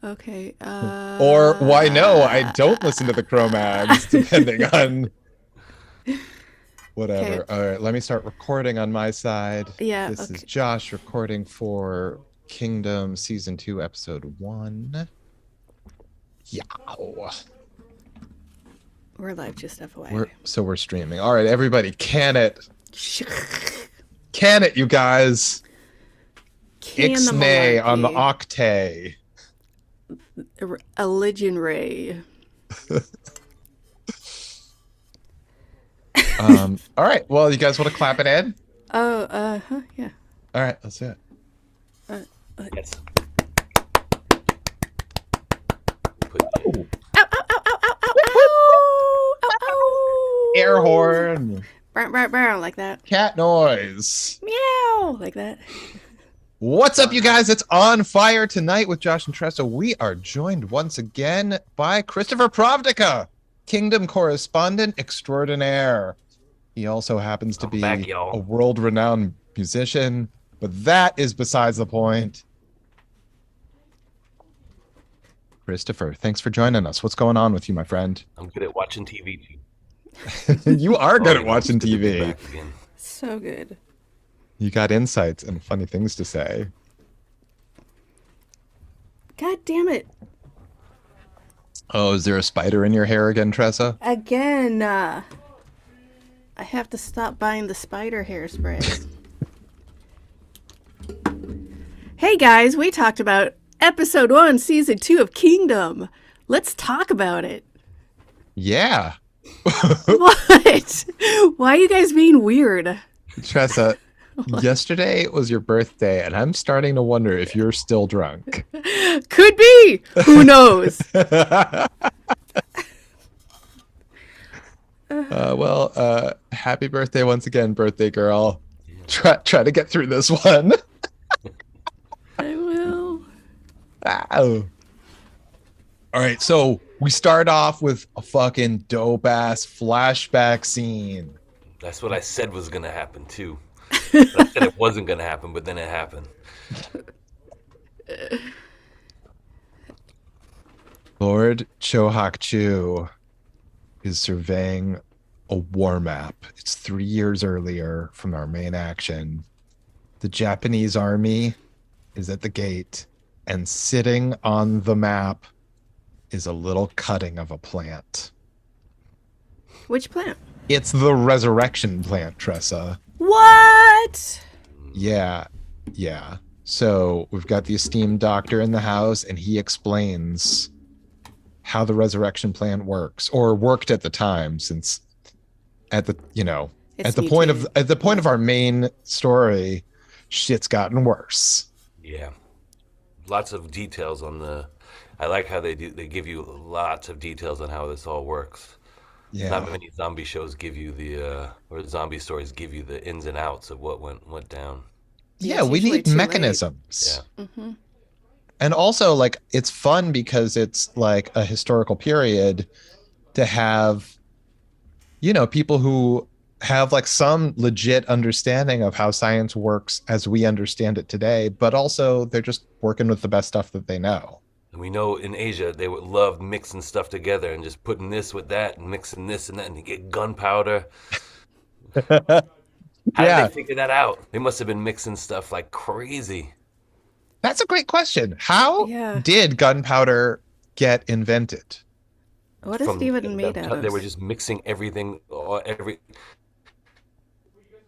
Okay. Or why no, I don't listen to the Cro-Mags, depending on Okay. whatever. All right, let me start recording on my side. Yeah. This is Okay. Josh recording for Kingdom Season 2, Episode 1. Yeah. We're live, just FYI. We're streaming. All right, everybody, can it. Can it, you guys. Can the Ixnay on the malarkey. octay. A Legion Ray. All right. Well, you guys want to clap it in? Oh, yeah. All right, let's do it. Uh, Yes. Ow, ow, ow, ow, ow, ow, ow, ow, ow. Air horn. Brown, brown, brown, like that. Cat noise. Meow, like that. What's up, you guys? It's On Fire tonight with Josh and Tressa. We are joined once again by Christopher Pravdica, Kingdom Correspondent Extraordinaire. He also happens to be back, a world-renowned musician, but that is besides the point. Christopher, thanks for joining us. What's going on with you, my friend? I'm good at watching TV. You are good at watching TV. So good. You got insights and funny things to say. God damn it. Oh, is there a spider in your hair again, Tressa? Again, I have to stop buying the spider hairspray. Hey guys, we talked about episode 1, season 2 of Kingdom. Let's talk about it. Yeah. What? Why are you guys being weird? Tressa, yesterday was your birthday, and I'm starting to wonder if you're still drunk. Could be. Who knows? Happy birthday once again, birthday girl. Try to get through this one. I will. Ow. All right, so we start off with a fucking dope ass flashback scene. That's what I said was gonna happen too. I said it wasn't gonna happen, but then it happened. Lord Chohak-Chu is surveying a war map. It's 3 years earlier from our main action. The Japanese army is at the gate, and sitting on the map is a little cutting of a plant. Which plant? It's the resurrection plant, Tressa. What? Yeah. So we've got the esteemed doctor in the house, and he explains how the resurrection plant works, or worked at the time, since at the point of our main story, shit's gotten worse. Yeah, lots of details on the. I like how they give you lots of details on how this all works. Yeah. Not many zombie shows give you or zombie stories give you the ins and outs of what went down. Yeah, we need mechanisms. Yeah. Mm-hmm. And also, like, it's fun because it's like a historical period to have, people who have like some legit understanding of how science works as we understand it today, but also they're just working with the best stuff that they know. And we know in Asia they would love mixing stuff together and just putting this with that and mixing this and that and you get gunpowder. How did they figure that out? They must have been mixing stuff like crazy. That's a great question. How did gunpowder get invented? What is it even made out of? They were just mixing everything,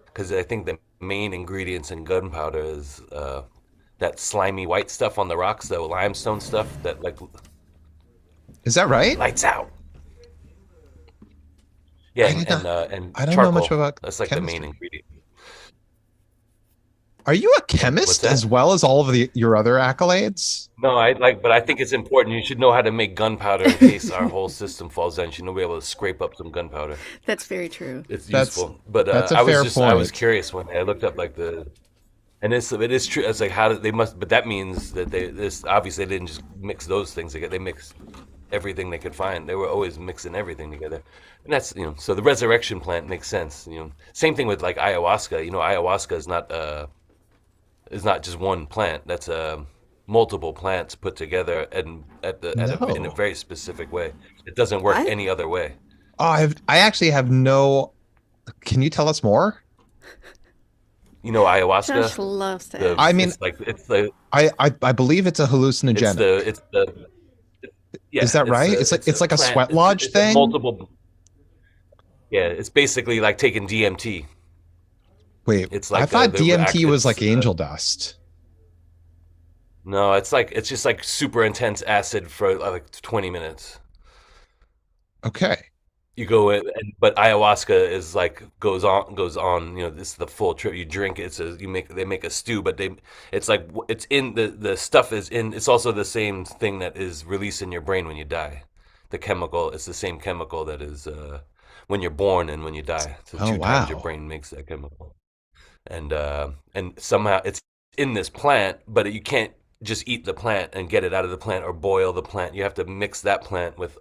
because I think the main ingredients in gunpowder is that slimy white stuff on the rocks, the limestone stuff that like. Is that right? Lights out. Yeah, and I don't charcoal. know much about that's like chemistry. the main ingredient. Are you a chemist as well as all of your other accolades? No, but I think it's important. You should know how to make gunpowder in case our whole system falls down. You should be able to scrape up some gunpowder. That's very true. It's useful. But that's a I fair was point. I was curious when I looked up like and it is true. It's like how did they must, but that means that obviously they didn't just mix those things together. They mixed everything they could find. They were always mixing everything together, and that's so the resurrection plant makes sense. Same thing with like ayahuasca. Ayahuasca is not is not just one plant. That's multiple plants put together and in a No. very specific way. It doesn't work I any other way. Oh, I actually have no. Can you tell us more? You know, Josh ayahuasca. loves to The I ask. mean, it's like it's the I believe it's a it's hallucinogenic. the it's the Is yeah. that right? It's It's a like a plant. sweat lodge It's a thing. multiple. Yeah, it's basically like taking DMT. Wait, It's I like thought the DMT act. was It's like angel dust. no, it's just like super intense acid for like 20 minutes. Okay. You go in, but ayahuasca is like goes on. You know, this is the full trip. You drink it. They make a stew, but it's like it's in the stuff is in. It's also the same thing that is released in your brain when you die. The chemical, it's the same chemical that is when you're born and when you die. So Oh 2 times your wow. brain makes that chemical, and somehow it's in this plant, but you can't just eat the plant and get it out of the plant or boil the plant. You have to mix that plant with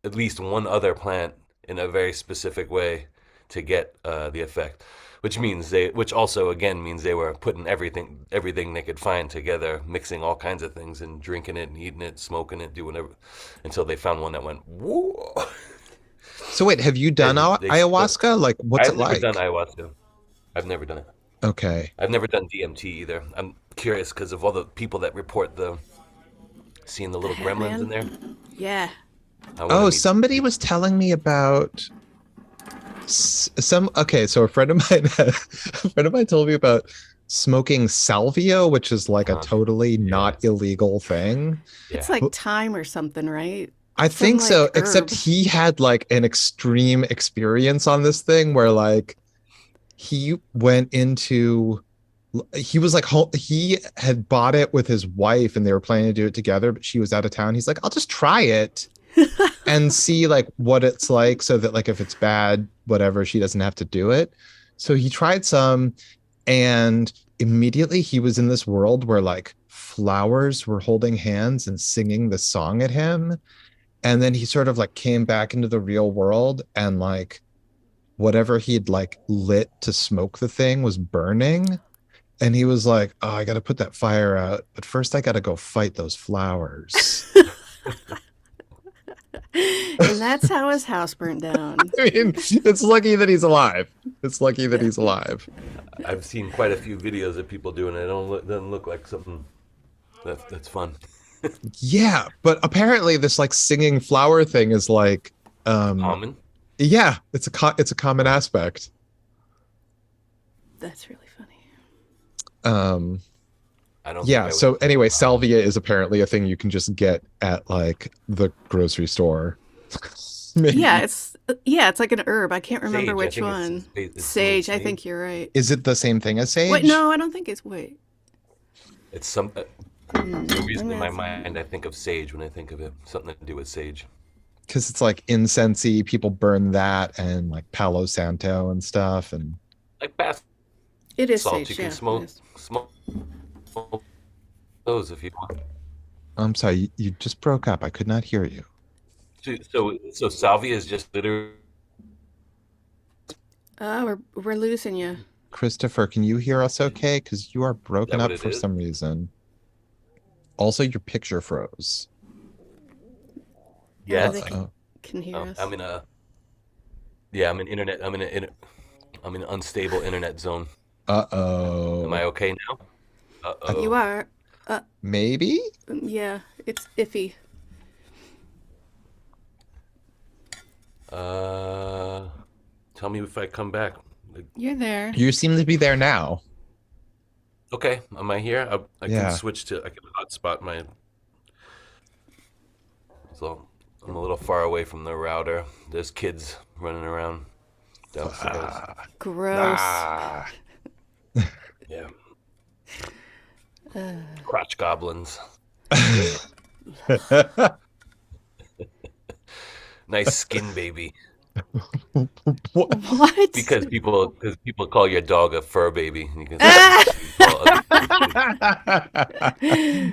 at least one other plant in a very specific way to get the effect. Which also again means they were putting everything they could find together, mixing all kinds of things and drinking it and eating it, smoking it, doing whatever, until they found one that went whoa. So wait, have you done And they still, ayahuasca? Like, what's it I've never done like? ayahuasca. I've never done it. Okay. I've never done DMT either. I'm curious because of all the people that report seeing the The little gremlins in Hitman? there. Yeah. I want to Oh, meet. somebody was telling me about some. Okay, so a friend of mine, a friend of mine told me about smoking salvia, which is like a Uh, totally yeah, not illegal thing. It's yeah. like thyme or something, right? I Some think so, like except herb. he had like an extreme experience on this thing where like he went into he was like he had bought it with his wife and they were planning to do it together, but she was out of town. He's like, I'll just try it and see like what it's like so that like if it's bad, whatever, she doesn't have to do it. So he tried some and immediately he was in this world where like flowers were holding hands and singing the song at him. And then he sort of like came back into the real world and like whatever he'd like lit to smoke the thing was burning. And he was like, oh, I got to put that fire out. But first, I got to go fight those flowers. And that's how his house burnt down. I mean, it's lucky that he's alive. It's lucky that he's alive. I've seen quite a few videos of people doing it. It doesn't look like something that's fun. Yeah. But apparently, this like singing flower thing is like, Common. yeah, it's a common aspect. That's really funny. I don't. Yeah. Think I So would. anyway, salvia is apparently a thing you can just get at like the grocery store. Maybe. Yeah, it's like an herb. I can't remember Sage, I which think one. it's Sage, I sage. think you're right. Is it the same thing as sage? Wait, no, I don't think it's wait. It's some. The reason in my Let me ask mind I think of sage when I think of it, something to do with sage. Because it's like incensey. People burn that and like Palo Santo and stuff. And Like bath It is salts, sage, you can yeah. It smoke is. those if you want. I'm sorry, you just broke up. I could not hear you. So salvia is just literally. Oh, we're losing you. Christopher, can you hear us okay? Because you are broken what up it for is? some reason. Also, your picture froze. Yeah, Yes. they Oh, can hear us. I'm in a. Yeah, I'm in internet. I'm in an unstable internet zone. uh-oh. Am I okay now? You Uh-oh. are. Maybe? Yeah, it's iffy. Tell me if I come back. You're there. You seem to be there now. Okay, am I here? I Yeah. can switch to. I can hotspot my. So I'm a little far away from the router. There's kids running around downstairs. Gross. Ah. Yeah. Crotch goblins. Nice skin baby. What? What? Because people call your dog a fur baby. You can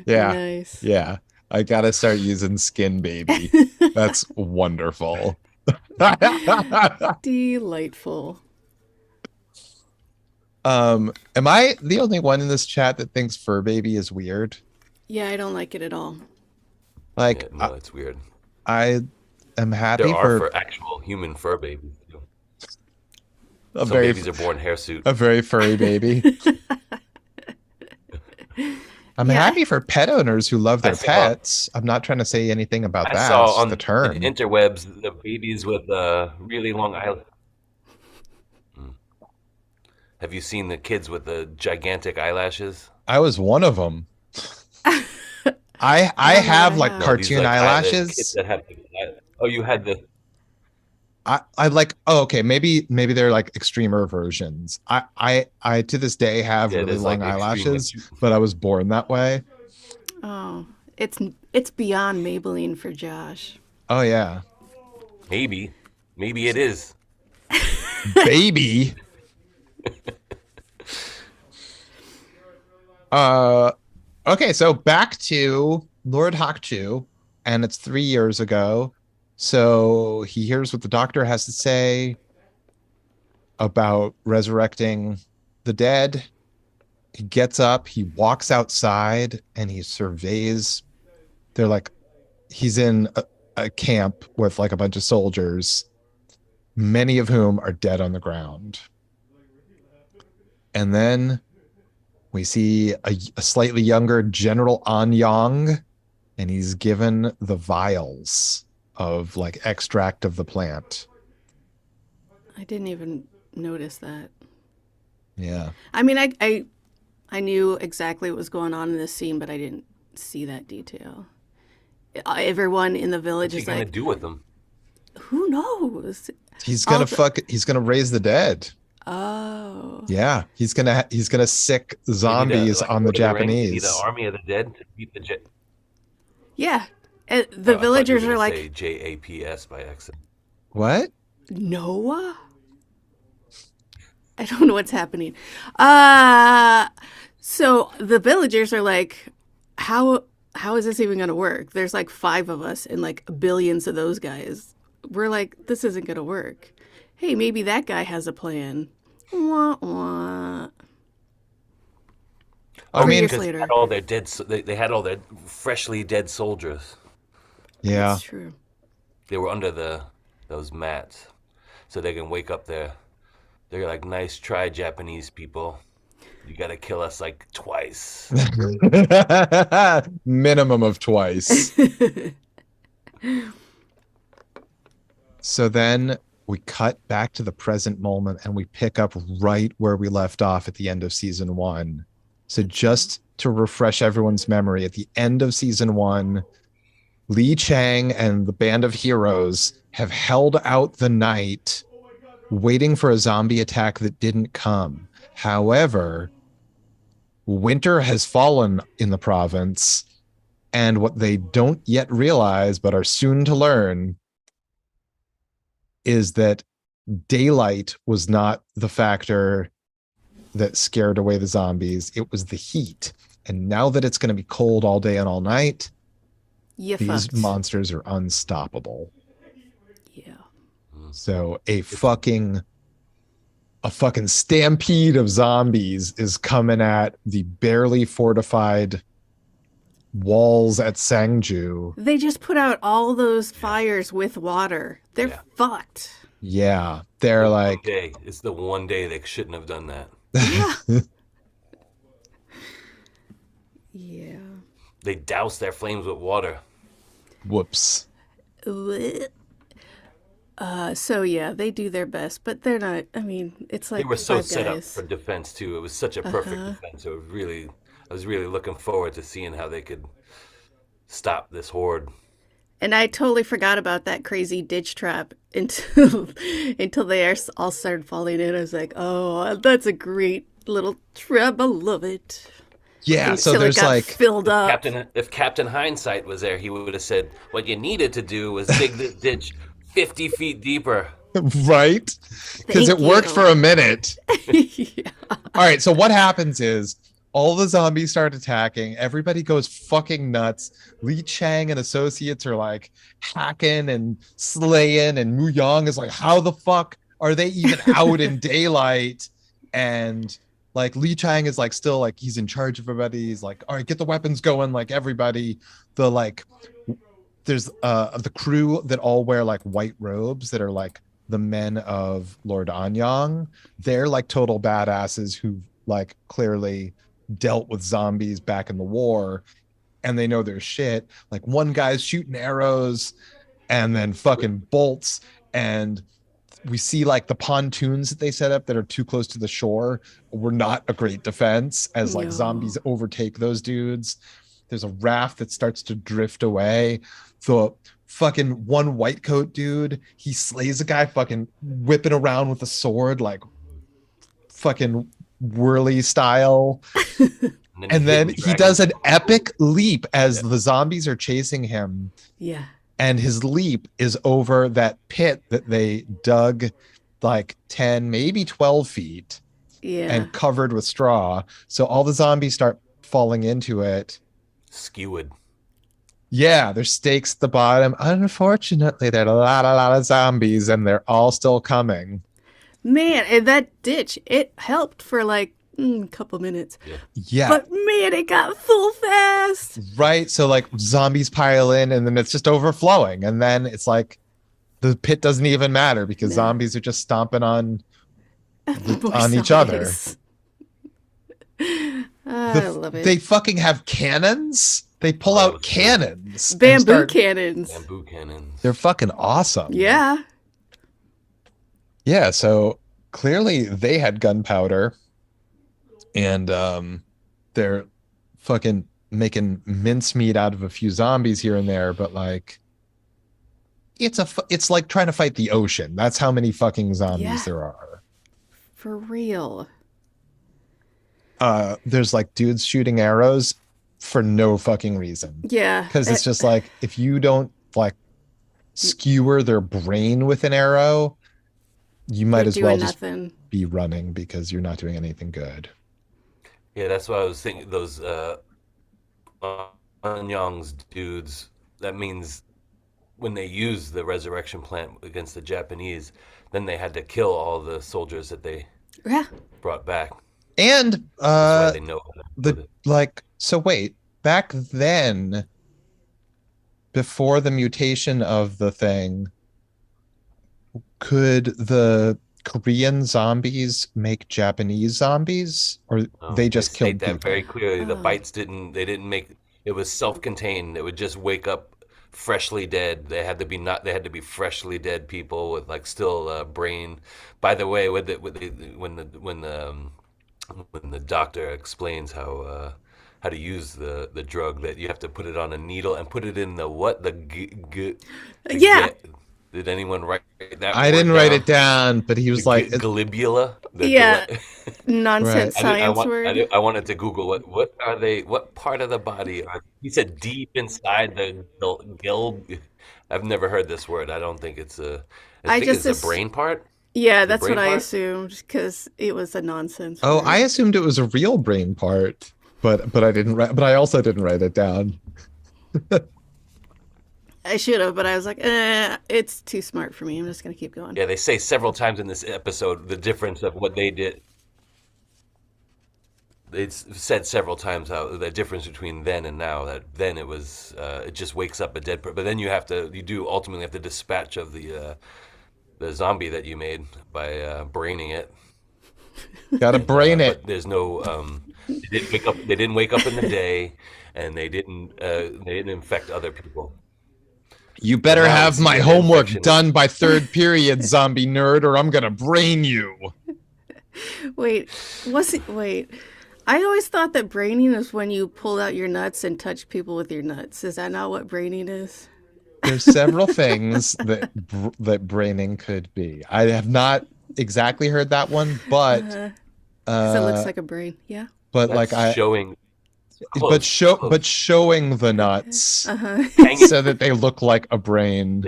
Yeah. Nice. Yeah. I gotta start using skin baby. That's wonderful. Delightful. Am I the only one in this chat that thinks fur baby is weird? Yeah, I don't like it at all. Like, Yeah, no, it's weird. I am There happy are for for actual human fur babies. Too. a Some very babies are born hirsute. a very furry baby. I'm Yeah. happy for pet owners who love I their saw pets. I'm not trying to say anything about I that. saw It's just the on the term. interwebs the babies with really long eyelids. Have you seen the kids with the gigantic eyelashes? I was one of them. I I don't know what have I like have. No, these cartoon like the kids eyelashes. that have. Oh, you had the. I like, oh, okay, maybe they're like extremer versions. I to this day have Yeah, really there's long like extremely. eyelashes, but I was born that way. Oh, it's beyond Maybelline for Josh. Oh yeah. Maybe it is. Baby. Okay, so back to Lord Hakchu, and it's 3 years ago. So he hears what the doctor has to say about resurrecting the dead. He gets up, he walks outside, and he surveys. They're like, he's in a camp with like a bunch of soldiers, many of whom are dead on the ground. And then we see a slightly younger General An Yang, and he's given the vials of like extract of the plant. I didn't even notice that. Yeah. I mean, I knew exactly what was going on in this scene, but I didn't see that detail. Everyone in the village What's he is gonna like, do with them? who knows? He's gonna Also- he's gonna raise the dead. Oh, Yeah. He's gonna sick They need zombies like on the Lord of Rings, they need an Japanese. army of the dead to beat the. yeah. The I thought you were villagers gonna are like, say JAPS by accident. What? Noah? I don't know what's happening. So the villagers are like, how is this even going to work? There's like 5 of us and like billions of those guys. We're like, this isn't going to work. Hey, maybe that guy has a plan. Wah, wah. I mean, years because later. they had all their dead. They had all their freshly dead soldiers. yeah. That's true. They were under those mats, so they can wake up there. They're like, nice try, Japanese people. You gotta kill us like twice. Minimum of twice. So then we cut back to the present moment and we pick up right where we left off at the end of season 1. So just to refresh everyone's memory, at the end of season 1, Li Chang and the band of heroes have held out the night waiting for a zombie attack that didn't come. However, winter has fallen in the province, and what they don't yet realize but are soon to learn is that daylight was not the factor that scared away the zombies. It was the heat. And now that it's going to be cold all day and all night, You these fucked. monsters are unstoppable. Yeah. So a fucking stampede of zombies is coming at the barely fortified walls at Sangju. They just put out all those fires with water. They're Yeah. fucked. Yeah, they're One like, day. It's the one day they shouldn't have done that. Yeah. They doused their flames with water. whoops. So yeah, they do their best, but they're not. I mean, it's like They were so 5 set up guys. for defense too. It was such a perfect defense. It was really, I was really looking forward to seeing how they could stop this horde. And I totally forgot about that crazy ditch trap until they all started falling in. I was like, oh, that's a great little trap. I love it. Yeah, so Until it there's got like, filled up. If Captain Hindsight was there, he would have said, "What you needed to do was dig this ditch 50 feet deeper." right? Because Thank it worked you. for a minute. Yeah. All right, so what happens is all the zombies start attacking. Everybody goes fucking nuts. Li Chang and associates are like hacking and slaying, and Mu Yang is like, how the fuck are they even out in daylight? And like Lee Chang is like still like he's in charge of everybody. He's like, all right, get the weapons going, like everybody. The like there's the crew that all wear like white robes that are like the men of Lord Anyang. They're like total badasses who like clearly dealt with zombies back in the war, and they know their shit. Like one guy's shooting arrows and then fucking bolts, and we see like the pontoons that they set up that are too close to the shore were not a great defense as like No. zombies overtake those dudes. There's a raft that starts to drift away. The fucking one white coat dude, he slays a guy fucking whipping around with a sword like fucking whirly style. And then he does an epic leap as the zombies are chasing him. Yeah. And his leap is over that pit that they dug like 10, maybe 12 feet Yeah. and covered with straw. So all the zombies start falling into it. Skewered. Yeah, there's stakes at the bottom. Unfortunately, there are a lot of zombies, and they're all still coming. Man, and that ditch, it helped for like a couple minutes. Yeah. But man, it got full fast. Right. So like zombies pile in, and then it's just overflowing. And then it's like the pit doesn't even matter because zombies are just stomping on each other. I love it. They fucking have cannons. They pull out cannons. Bamboo cannons. Bamboo cannons. They're fucking awesome. Yeah. Yeah, so clearly they had gunpowder, and they're fucking making mincemeat out of a few zombies here and there, but like it's like trying to fight the ocean. That's how many fucking zombies there are. For real. There's like dudes shooting arrows for no fucking reason. Yeah. Because it's just like if you don't like skewer their brain with an arrow, you might as well just be running because you're not doing anything good. Yeah, that's what I was thinking. Those Anyang's dudes, that means when they use the resurrection plant against the Japanese, then they had to kill all the soldiers that they brought back. And that's why they know so wait, back then, before the mutation of the thing, could the Korean zombies make Japanese zombies, or they just killed people? That very clearly. The bites didn't make it. Was self-contained. It would just wake up freshly dead. They had to be freshly dead people with like still brain. By the way, when the doctor explains how to use the drug, that you have to put it on a needle and put it in did anyone write that? I didn't write it down, but he was like glibula. Nonsense science word. I wanted to Google what are they? What part of the body are? He said deep inside the gill. I've never heard this word. I don't think it's a. I think it's a brain part. Yeah, that's what I assumed because it was a nonsense word. I assumed it was a real brain part, but I didn't write. But I also didn't write it down. I should have, but I was like, it's too smart for me. I'm just going to keep going. Yeah, they say several times in this episode the difference of what they did. It's said several times how the difference between then and now. That then it was it just wakes up a dead person, but then you ultimately have to dispatch of the zombie that you made by braining it. Gotta brain it. There's no they didn't wake up in the day, and they didn't infect other people. You better have my homework done by third period, zombie nerd, or I'm gonna brain you. Wait. I always thought that braining is when you pull out your nuts and touch people with your nuts. Is that not what braining is? There's several things that braining could be. I have not exactly heard that one, but because it looks like a brain. Yeah. But that's showing. But showing the nuts so that they look like a brain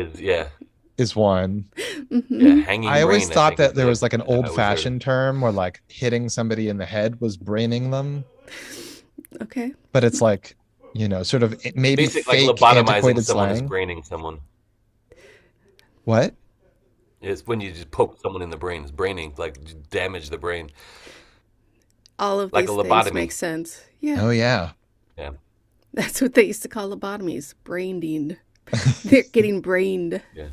is one. Yeah, hanging. I always thought that there was like an old-fashioned term where like hitting somebody in the head was braining them. Okay. But it's like, sort of maybe basically fake like lobotomizing antiquated someone slang. is braining someone. What? It's when you just poke someone in the brain. It's braining, like damage the brain. All of like a these things make lobotomy. sense. Yeah. Oh yeah. Yeah, That's what they used to call lobotomies. Brained. They're getting brained. yeah.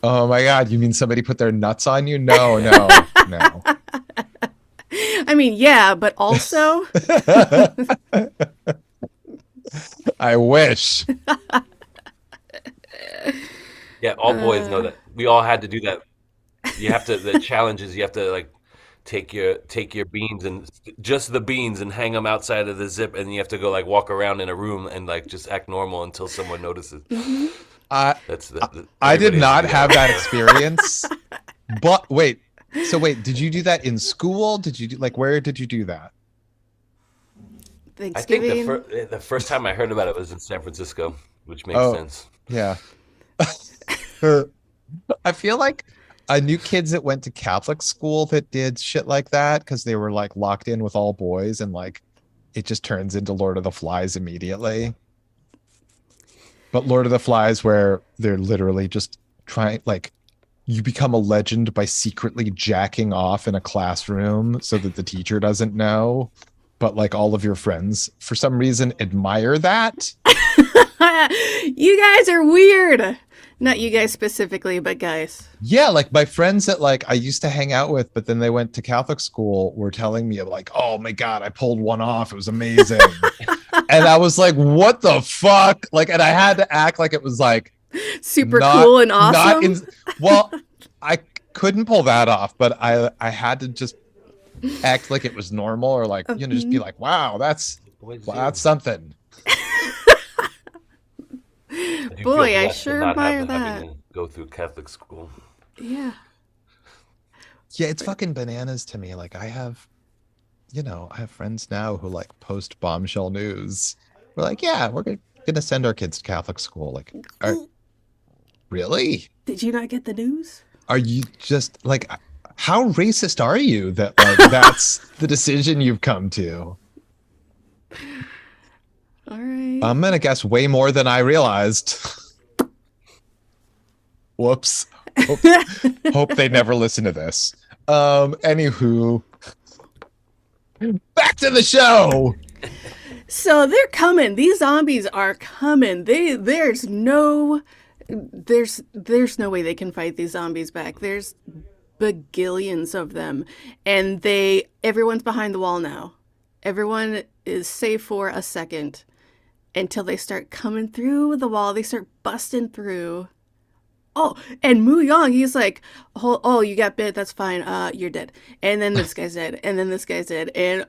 Oh my God, you mean somebody put their nuts on you? No, no, no. I mean, yeah, but also, I wish. Yeah, all boys know that. We all had to do that. You have to. The challenge is you have to like take your beans and just the beans and hang them outside of the zip, and you have to go like walk around in a room and like just act normal until someone notices. I That's I did everybody has to not do have that. that experience. But wait, so wait, did you do that in school? Did you do like where did you do that? I think Thanksgiving. the first time I heard about it was in San Francisco, which makes Oh, sense. yeah. I feel like I knew kids that went to Catholic school that did shit like that because they were like locked in with all boys and like it just turns into Lord of the Flies immediately. But Lord of the Flies, where they're literally just trying, like, you become a legend by secretly jacking off in a classroom so that the teacher doesn't know. But like all of your friends, for some reason, admire that. You guys are weird. Not you guys specifically, but guys. Yeah, like my friends that like I used to hang out with, but then they went to Catholic school were telling me like, oh my God, I pulled one off. It was amazing. And I was like, what the fuck? Like, and I had to act like it was like Super not cool and not in awesome. well, I couldn't pull that off, but I had to just act like it was normal or like, just be like, wow, that's Boys well, do. that's something. I do feel Boy, I blessed to sure not admire having that. to go through Catholic school. Yeah. Yeah, it's fucking bananas to me. Like I have friends now who like post bombshell news. We're like, yeah, we're gonna send our kids to Catholic school. Like, really? Did you not get the news? Are you just like, how racist are you that like that's the decision you've come to? All right. I'm gonna guess way more than I realized. Whoops. Hope they never listen to this. Anywho, back to the show. So they're coming. These zombies are coming. There's no way they can fight these zombies back. There's bagillions of them, and everyone's behind the wall now. Everyone is safe for a second until they start coming through the wall. They start busting through. Oh, and Mu Yang, he's like, oh, you got bit. That's fine. You're dead. And then this guy's dead. And then this guy's dead. And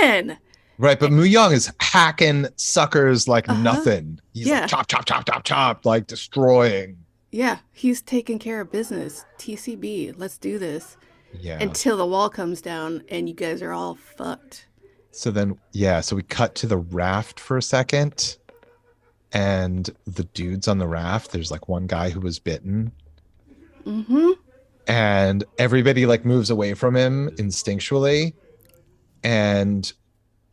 man, Right, but Mu Young is hacking suckers like nothing. He's Yeah. like chop, chop, chop, chop, chop, like destroying. yeah, he's taking care of business. TCB, let's do this. Yeah. Until the wall comes down and you guys are all fucked. So then, yeah, so we cut to the raft for a second. And the dudes on the raft, there's like one guy who was bitten. Mm-hmm. And everybody like moves away from him instinctually. And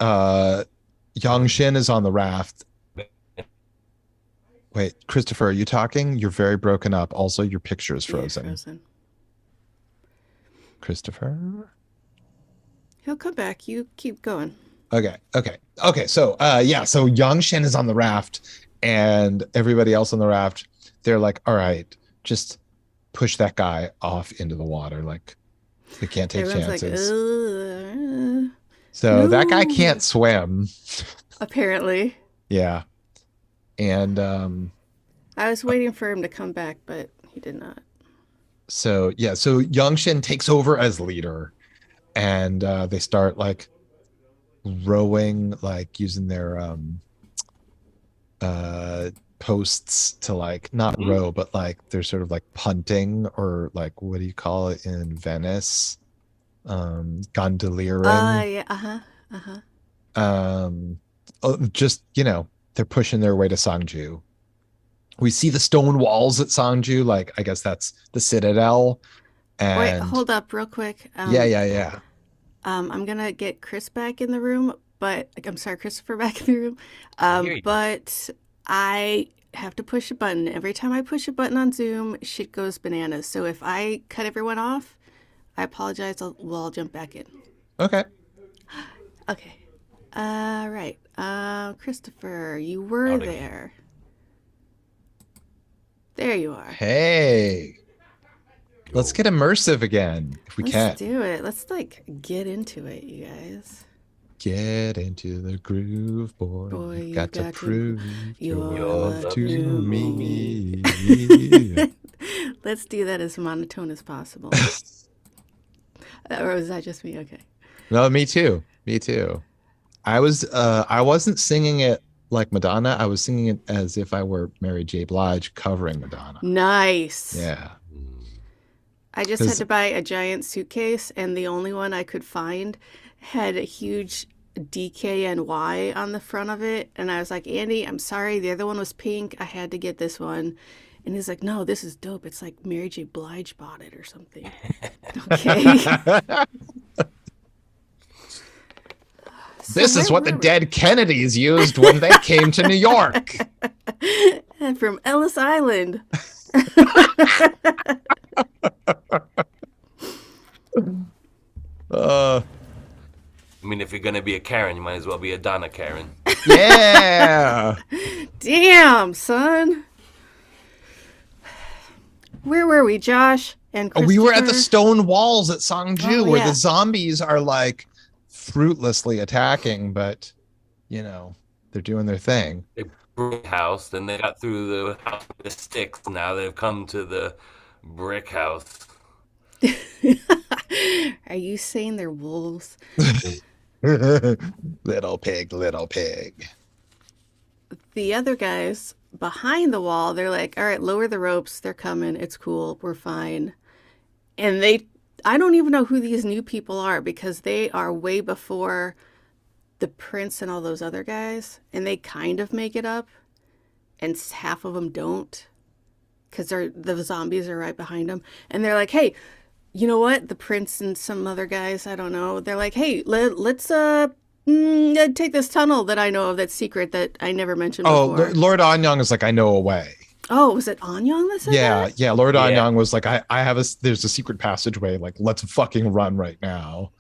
Yang Shin is on the raft. Wait, Christopher, are you talking? You're very broken up. Also, your picture is frozen. Yeah, frozen. Christopher? He'll come back. You keep going. Okay. So so Yang Shin is on the raft and everybody else on the raft, they're like, all right, just push that guy off into the water. Like, we can't take Everyone's chances. like, So that guy no. can't swim. Apparently. Yeah. And I was waiting for him to come back, but he did not. so Yang Shin takes over as leader and they start like rowing, like using their posts to like not row, but like they're sort of like punting or like what do you call it in Venice? Gondoliering. Yeah, Just they're pushing their way to Sangju. We see the stone walls at Sangju, like I guess that's the citadel. And Wait, hold up real quick. yeah. I'm gonna get Chris back in the room, but I'm sorry, Christopher back in the room. Hear you. But I have to push a button. Every time I push a button on Zoom, shit goes bananas. So if I cut everyone off, I apologize. I'll jump back in. Okay. Okay. Right. Christopher, you were Howdy. there. There you are. Hey, let's get immersive again if we Let's can. do it. Let's like get into it, you guys. Get into the groove, boy. Boy, You've you got to got to prove your your love love to to me. Let's do that as monotone as possible. Or was that just me? Okay. No, me too. Me too. I wasn't singing it like Madonna. I was singing it as if I were Mary J. Blige covering Madonna. Nice. Yeah. I just had 'Cause- to buy a giant suitcase, and the only one I could find had a huge DKNY on the front of it. And I was like, Andy, I'm sorry. The other one was pink. I had to get this one. And he's like, no, this is dope. It's like Mary J. Blige bought it or something. Okay. This So is where what the were we? dead Kennedys used when they came to New York. From Ellis Island. Uh, I mean, if you're gonna be a Karen, you might as well be a Donna Karen. yeah. Damn, son. Where were we, Josh and We were at the Christopher? stone walls at Songju Oh, where yeah. the zombies are like fruitlessly attacking, but you know, they're doing their thing. They brick house, then they got through the house with the sticks. Now they've come to the brick house. Are you saying they're wolves? Little pig, little pig. The other guys behind the wall, they're like, all right, lower the ropes. They're coming. It's cool. We're fine. And I don't even know who these new people are because they are way before the prince and all those other guys. And they kind of make it up. And half of them don't because the zombies are right behind them. And they're like, hey, you know what? The prince and some other guys, I don't know. They're like, hey, let's take this tunnel that I know of that's secret that I never mentioned before. Lord Anyang is like, I know a way. Oh, was it Anyang that said Yeah, that? yeah. Lord Yeah. Anyang was like, there's a secret passageway. Like, let's fucking run right now.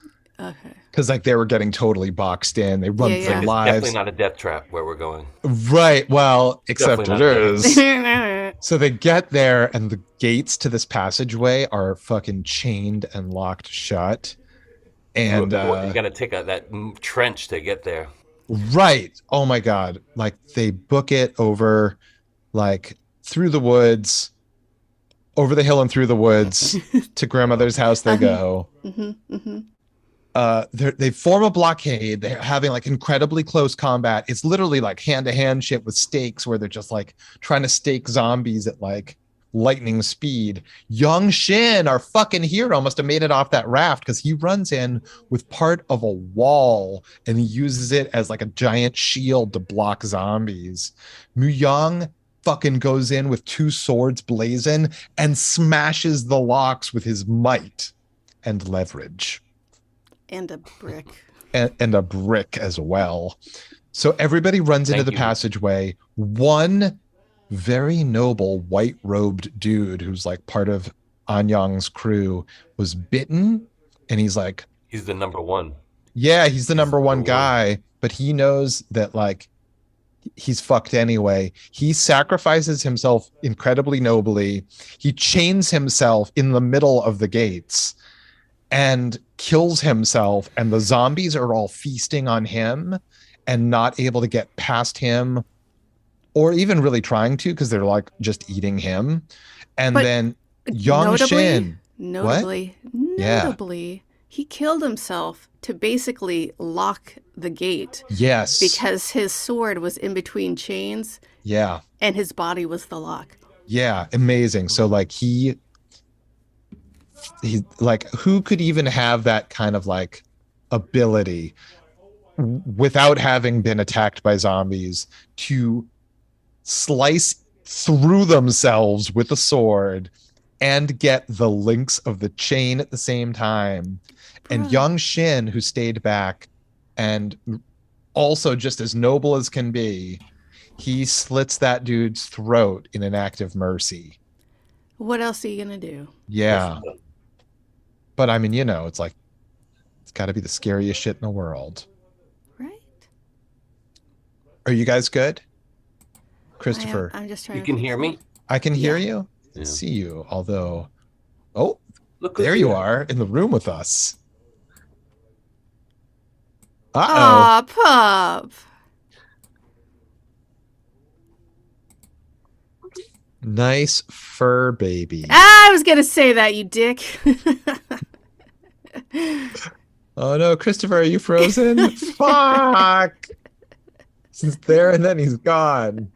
Okay. Because like they were getting totally boxed in. They run Yeah, for yeah. their It's lives. definitely not a death trap where we're going. Right. Well, except it Definitely not. is. So they get there, and the gates to this passageway are fucking chained and locked shut. And you got to take out that trench to get there. right. Oh my God. Like they book it over, like through the woods, over the hill and through the woods to grandmother's house they go. They form a blockade. They're having like incredibly close combat. It's literally like hand-to-hand shit with stakes where they're just like trying to stake zombies at like lightning speed. Young Shin, our fucking hero, must have made it off that raft because he runs in with part of a wall and he uses it as like a giant shield to block zombies. Muyang fucking goes in with two swords blazing and smashes the locks with his might and leverage. And a brick. And a brick as well. So everybody runs into Thank the you. passageway. One very noble white-robed dude who's like part of Anyang's crew was bitten, and he's like, He's the number one. yeah, he's the number one the guy, but he knows that like he's fucked anyway. He sacrifices himself incredibly nobly. He chains himself in the middle of the gates and kills himself, and the zombies are all feasting on him and not able to get past him or even really trying to because they're like just eating him. And But then Young Shin, Notably, Yeah. he killed himself to basically lock the gate yes, because his sword was in between chains yeah, and his body was the lock. yeah, amazing. So like he like, who could even have that kind of like ability without having been attacked by zombies to slice through themselves with a sword and get the links of the chain at the same time? And Bruh. Young Shin, who stayed back and also just as noble as can be, he slits that dude's throat in an act of mercy. What else are you gonna do? Yeah. But I mean, you know, it's like It's got to be the scariest shit in the world. Right? Are you guys good? Christopher, I'm just trying You to can fix hear it. me? I can hear Yeah. you. I Yeah. see you. Although, oh, Look who's there you here. are in the room with us. Uh-oh. Aw, pup. Nice fur baby. I was gonna say that, you dick. Oh no, Christopher, are you frozen? Fuck. He's there and then he's gone.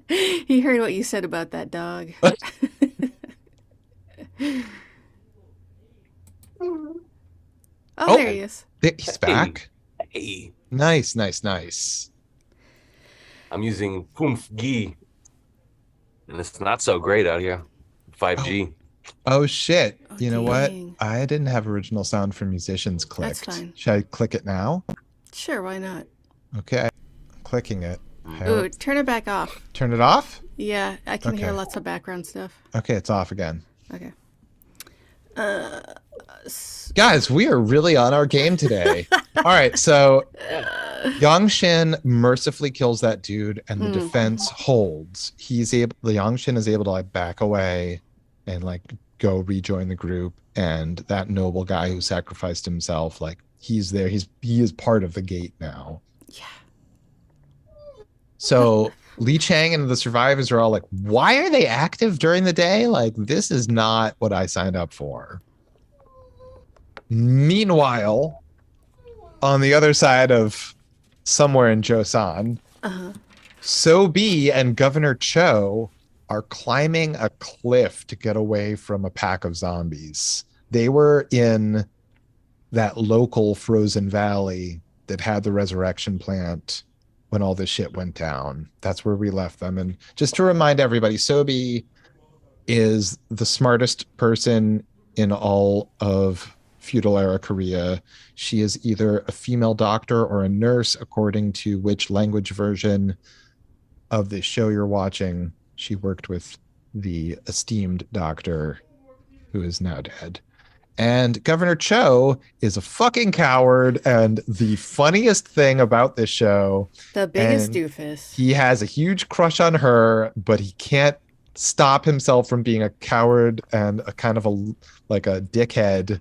He heard what you said about that dog. Oh, there he is. He's back. Hey, Nice, nice, nice. I'm using Poomph Gi, and it's not so great out here. 5G. Oh shit. Oh, You know what? dang. I didn't have original sound for musicians clicked. That's fine. Should I click it now? Sure, why not? Okay. I'm clicking it. Ooh, turn it back off. Turn it off? Yeah, I can hear Okay. lots of background stuff. Okay, it's off again. Okay. Guys, we are really on our game today. All right, so Yangshin mercifully kills that dude, and the defense holds. The Yangshin is able to like back away and like go rejoin the group, and that noble guy who sacrificed himself, like he's there. He is part of the gate now. Yeah. So Li Chang and the survivors are all like, why are they active during the day? Like, this is not what I signed up for. Meanwhile, on the other side of somewhere in Joseon, So-Bi and Governor Cho are climbing a cliff to get away from a pack of zombies. They were in that local frozen valley that had the resurrection plant when all this shit went down. That's where we left them. And just to remind everybody, So-Bi is the smartest person in all of feudal era Korea. She is either a female doctor or a nurse, according to which language version of the show you're watching. She worked with the esteemed doctor who is now dead. And Governor Cho is a fucking coward and the funniest thing about this show. The biggest And doofus. He has a huge crush on her, but he can't stop himself from being a coward and a kind of a dickhead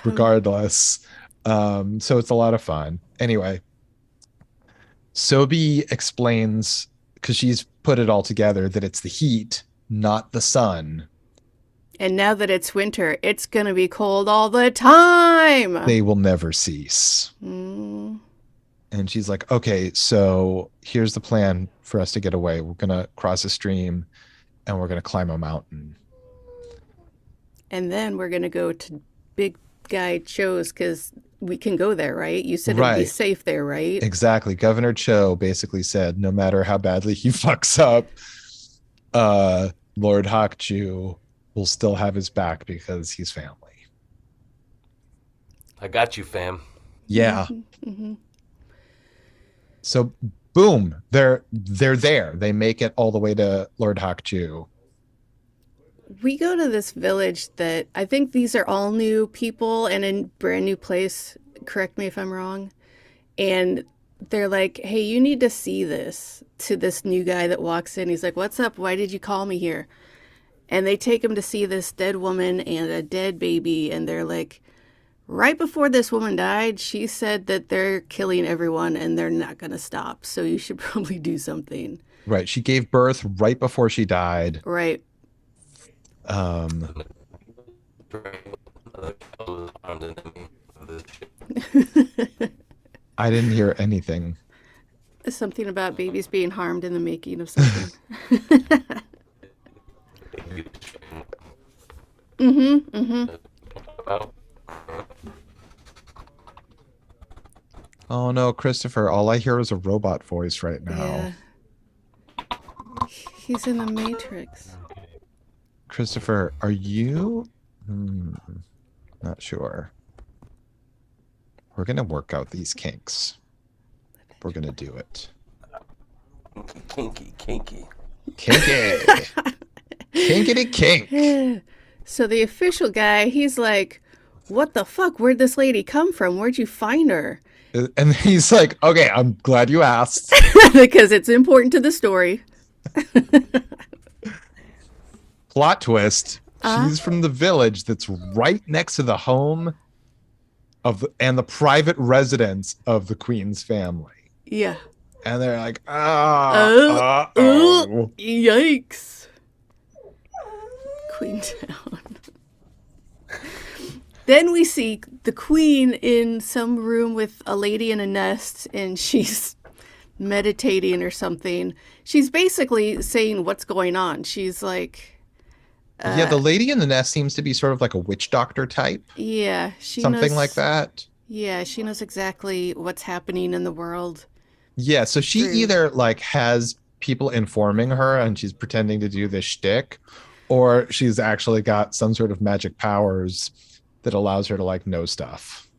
regardless. So it's a lot of fun. Anyway, So-Bi explains, because she's put it all together, that it's the heat, not the sun. And now that it's winter, it's going to be cold all the time. They will never cease. And she's like, okay, so here's the plan for us to get away. We're going to cross a stream and we're going to climb a mountain. And then we're going to go to Big Guy Cho's because we can go there, right? You said it'd be Right. safe there, right? Exactly. Governor Cho basically said, no matter how badly he fucks up, Lord Hakju will still have his back because he's family. I got you, fam. Yeah. So boom, they're there. They make it all the way to Lord Hakju. We go to this village that I think these are all new people and a brand new place. Correct me if I'm wrong. And they're like, hey, you need to see this, to this new guy that walks in. He's like, what's up? Why did you call me here? And they take him to see this dead woman and a dead baby. And they're like, right before this woman died, she said that they're killing everyone and they're not going to stop. So you should probably do something. Right. She gave birth right before she died. Right. I didn't hear anything. Something about babies being harmed in the making of something. Oh no, Christopher, all I hear is a robot voice right now. Yeah. He's in the Matrix. Christopher, are you? Not sure. We're going to work out these kinks. We're going to do it. Kinky. Kinky. Kinkity kink. So the official guy, he's like, what the fuck? Where'd this lady come from? Where'd you find her? And he's like, okay, I'm glad you asked. Because it's important to the story. Plot twist. Uh-huh. She's from the village that's right next to the home and the private residence of the queen's family. Yeah. And they're like, Yikes. Queentown. Then we see the queen in some room with a lady in a nest, and she's meditating or something. She's basically saying what's going on. She's like, yeah, the lady in the nest seems to be sort of like a witch doctor type. yeah, she Something knows, like that. Yeah, she knows exactly what's happening in the world. Yeah, so she True. either like has people informing her and she's pretending to do this shtick, or she's actually got some sort of magic powers that allows her to like know stuff.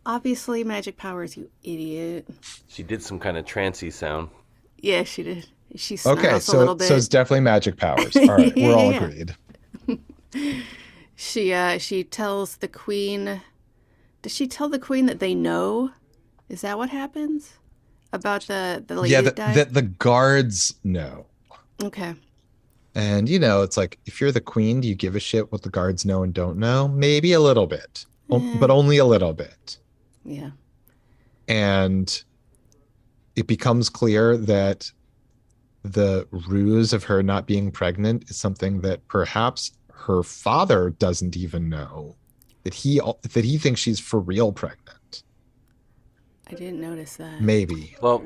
Obviously, magic powers, you idiot. She did some kind of trancey sound. Yeah, she did. She Okay, snarls a little bit. so it's definitely magic powers. All right, we're all Yeah. agreed. She tells the queen. Does she tell the queen that they know? Is that what happens? About the lady Yeah, that died? that the guards know. Okay. And it's like if you're the queen, do you give a shit what the guards know and don't know? Maybe a little bit, but only a little bit. Yeah. And it becomes clear that the ruse of her not being pregnant is something that perhaps her father doesn't even know, that he thinks she's for real pregnant. I didn't notice that. Maybe. Well,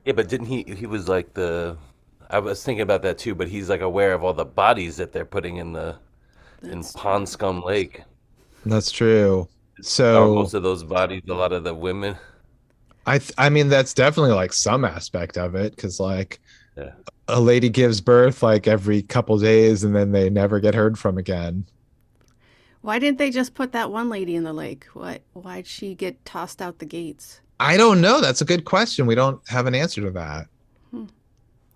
yeah, but didn't he was like I was thinking about that too, but he's like aware of all the bodies that they're putting in Pond Scum Lake. That's true. Are So most of those bodies a lot of the women? I mean that's definitely like some aspect of it, because like Yeah. a lady gives birth like every couple days and then they never get heard from again. Why didn't they just put that one lady in the lake? Why'd she get tossed out the gates? I don't know. That's a good question. We don't have an answer to that.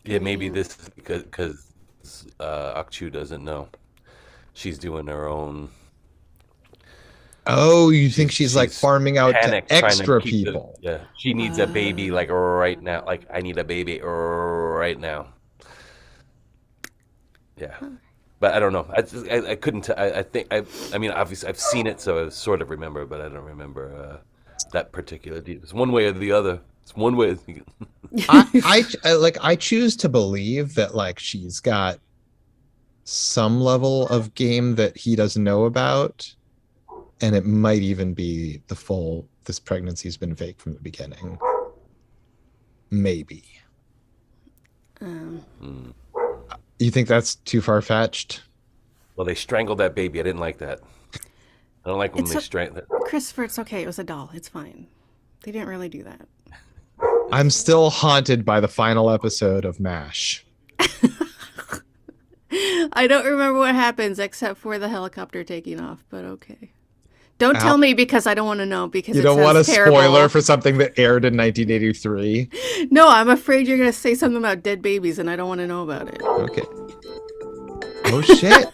Yeah, maybe this is because Akchu doesn't know. She's doing her own Oh, you think she's like farming out to panic, trying to extra keep people? Yeah, she needs a baby like right now. Like I need a baby right now. Yeah, but I don't know. I couldn't. I think I mean obviously I've seen it, so I sort of remember, but I don't remember that particular detail. It's one way or the other. It's one way. I choose to believe that like she's got some level of game that he doesn't know about, and it might even be this pregnancy's been fake from the beginning. Maybe. You think that's too far-fetched? Well, they strangled that baby. I didn't like that. I don't like when they strangle. Christopher, it's okay. It was a doll. It's fine. They didn't really do that. I'm still haunted by the final episode of MASH. I don't remember what happens except for the helicopter taking off, but okay. Don't tell me because I don't want to know because You it don't want a sounds terrible. spoiler for something that aired in 1983? No, I'm afraid you're going to say something about dead babies and I don't want to know about it. Okay. Oh, shit.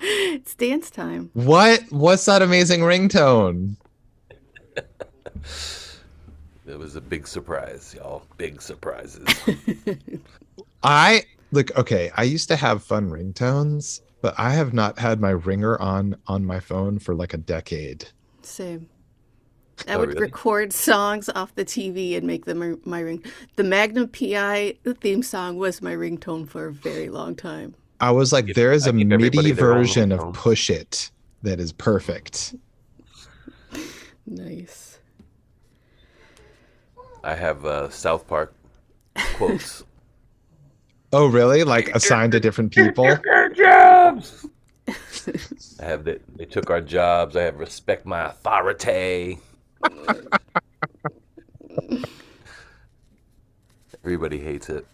It's dance time. What's that amazing ringtone? It was a big surprise, y'all. Big surprises. I used to have fun ringtones, but I have not had my ringer on my phone for like a decade. Same. I Oh, would really? record songs off the TV and make them my ring. The Magnum PI theme song was my ringtone for a very long time. I was like, there is I a give everybody MIDI their own version of ringtone. Push It that is perfect. Nice. I have South Park quotes. Oh, really? Like assigned to different people? Our jobs. I have that. They took our jobs. I have respect my authority. Everybody hates it.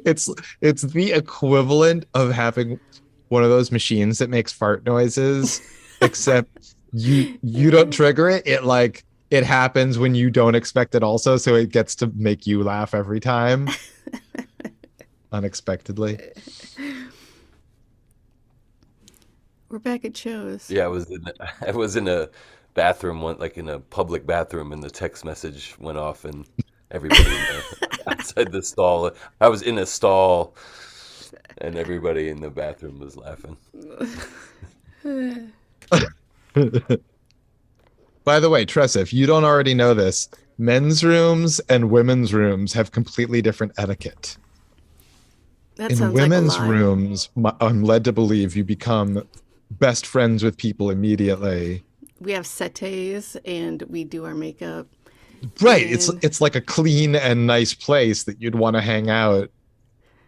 It's the equivalent of having one of those machines that makes fart noises, except you don't trigger it. It happens when you don't expect it also, so it gets to make you laugh every time. Unexpectedly. We're back at shows. Yeah, I was in a bathroom one like in a public bathroom, and the text message went off, and everybody in the outside the stall. I was in a stall, and everybody in the bathroom was laughing. By the way, Tressa, if you don't already know this, men's rooms and women's rooms have completely different etiquette. That In sounds women's like a lie. rooms, I'm led to believe you become best friends with people immediately. We have settees and we do our makeup. Right. And It's like a clean and nice place that you'd want to hang out. I